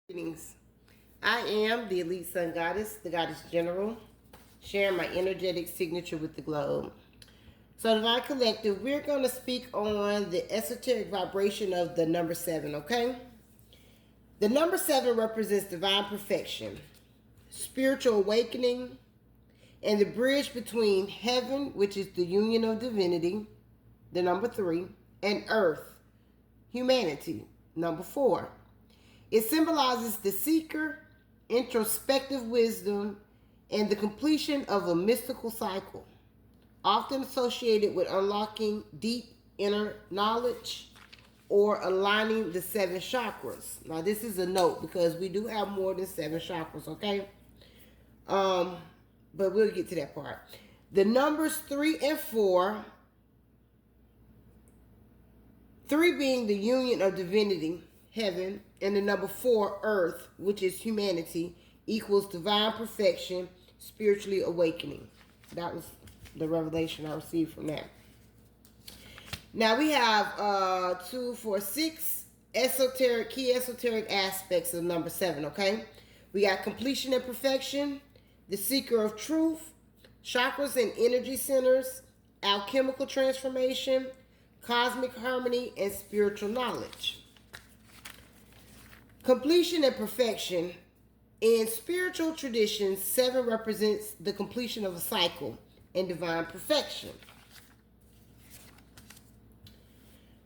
Greetings. I am the Elite Sun Goddess, the Goddess General, sharing my energetic signature with the globe. So, Divine Collective, we're going to speak on the esoteric vibration of the number 7, okay? The number 7 represents divine perfection, spiritual awakening, and the bridge between heaven, which is the union of divinity, the number 3, and earth, humanity, number 4. It symbolizes the seeker, introspective wisdom, and the completion of a mystical cycle, often associated with unlocking deep inner knowledge or aligning the 7 chakras. Now, this is a note because we do have more than 7 chakras, okay? But we'll get to that part. The numbers 3 and 4, 3 being the union of divinity, heaven, and the number 4, earth, which is humanity, equals divine perfection, spiritually awakening. That was the revelation I received from that. Now we have 2, 4, 6 key esoteric aspects of number 7, okay? We got completion and perfection, the seeker of truth, chakras and energy centers, alchemical transformation, cosmic harmony, and spiritual knowledge. Completion and perfection. In spiritual traditions, 7 represents the completion of a cycle and divine perfection.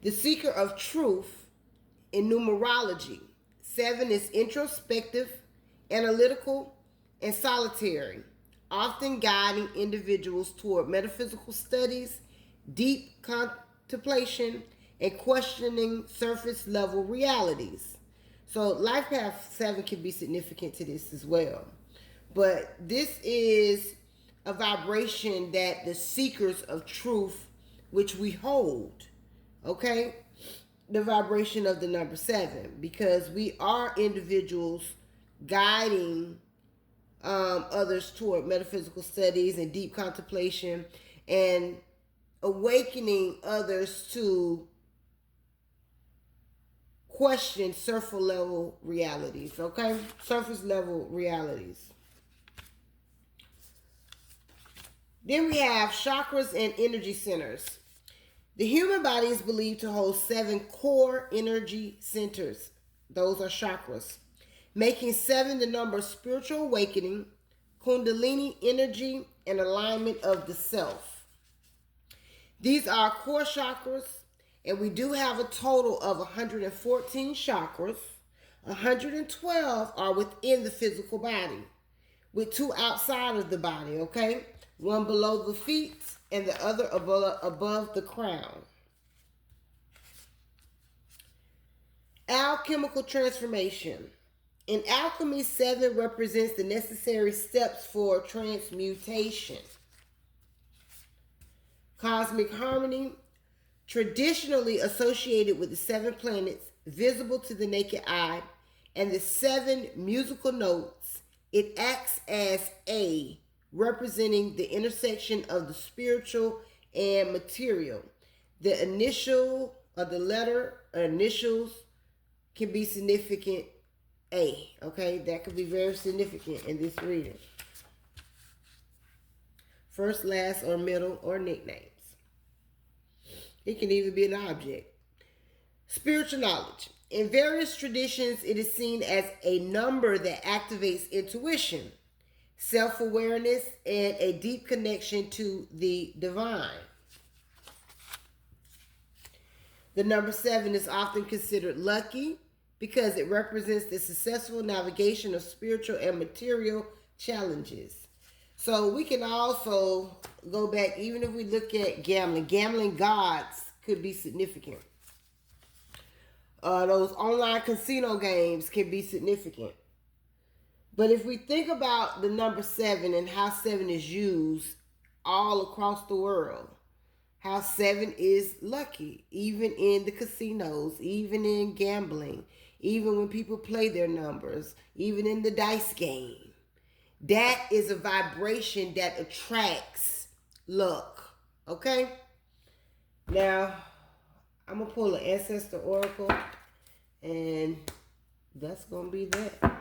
The seeker of truth. In numerology, 7 is introspective, analytical, and solitary, often guiding individuals toward metaphysical studies, deep contemplation, and questioning surface level realities. So life path 7 can be significant to this as well. But this is a vibration that the seekers of truth, which we hold, okay? The vibration of the number 7, because we are individuals guiding others toward metaphysical studies and deep contemplation and awakening others to question surface level realities, okay? Surface level realities. Then we have chakras and energy centers. The human body is believed to hold 7 core energy centers. Those are chakras, making 7 the number of spiritual awakening, kundalini energy, and alignment of the self. These are core chakras, and we do have a total of 114 chakras. 112 are within the physical body, with 2 outside of the body, okay? 1 below the feet and the other above the crown. Alchemical transformation. In alchemy, 7 represents the necessary steps for transmutation. Cosmic harmony. Traditionally associated with the 7 planets visible to the naked eye and the 7 musical notes, it acts as A, representing the intersection of the spiritual and material. The initial or the letter or initials can be significant A, okay? That could be very significant in this reading. First, last, or middle, or nicknames. It can even be an object. Spiritual knowledge. In various traditions, it is seen as a number that activates intuition, self-awareness, and a deep connection to the divine. The number 7 is often considered lucky because it represents the successful navigation of spiritual and material challenges. So we can also go back, even if we look at gambling. Gambling gods could be significant. Those online casino games can be significant. But if we think about the number 7 and how 7 is used all across the world, how 7 is lucky, even in the casinos, even in gambling, even when people play their numbers, even in the dice game. That is a vibration that attracts luck, okay? Now, I'm going to pull an Ancestor Oracle and that's gonna be that.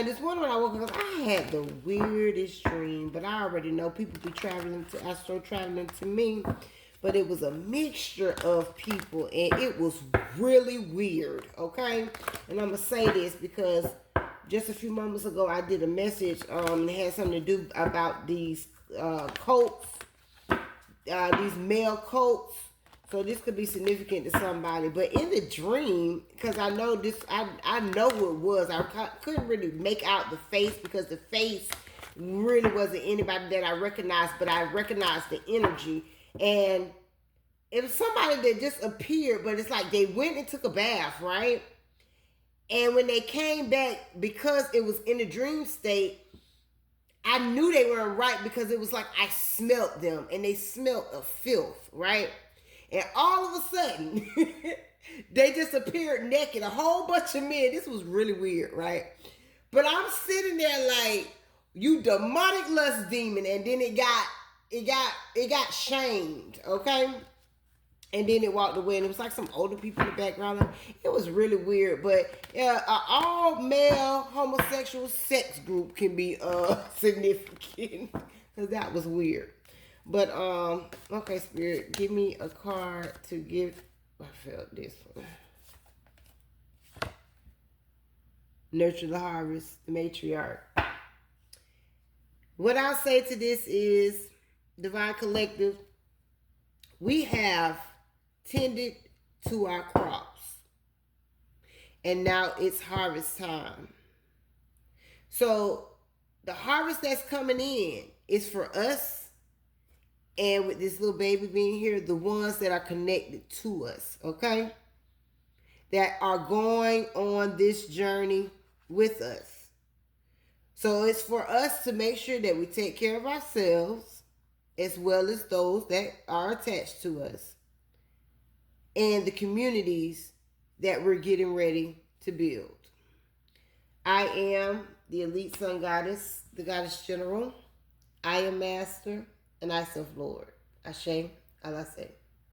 This morning when I woke up, I had the weirdest dream, but I already know people be traveling to astro traveling to me, but it was a mixture of people, and it was really weird. Okay, and I'm gonna say this because just a few moments ago I did a message that had something to do about these coats, these male coats. So this could be significant to somebody. But in the dream, because I know this, I know who it was. I couldn't really make out the face because the face really wasn't anybody that I recognized, but I recognized the energy. And it was somebody that just appeared, but it's like they went and took a bath, right? And when they came back, because it was in a dream state, I knew they weren't right because it was like I smelt them and they smelt of filth, right? And all of a sudden, they just appeared naked. A whole bunch of men. This was really weird, right? But I'm sitting there like, you demonic lust demon, and then it got shamed, okay? And then it walked away, and it was like some older people in the background. It was really weird, but an all male homosexual sex group can be significant because that was weird. But okay, Spirit, give me a card to give. I felt this one. Nurture the harvest, the matriarch. What I'll say to this is, Divine Collective, we have tended to our crops, and now it's harvest time. So the harvest that's coming in is for us. And with this little baby being here, the ones that are connected to us, okay? That are going on this journey with us. So it's for us to make sure that we take care of ourselves as well as those that are attached to us and the communities that we're getting ready to build. I am the Elite Sun Goddess, the Goddess General. I am Master. And I self Lord. Ashe, Alase.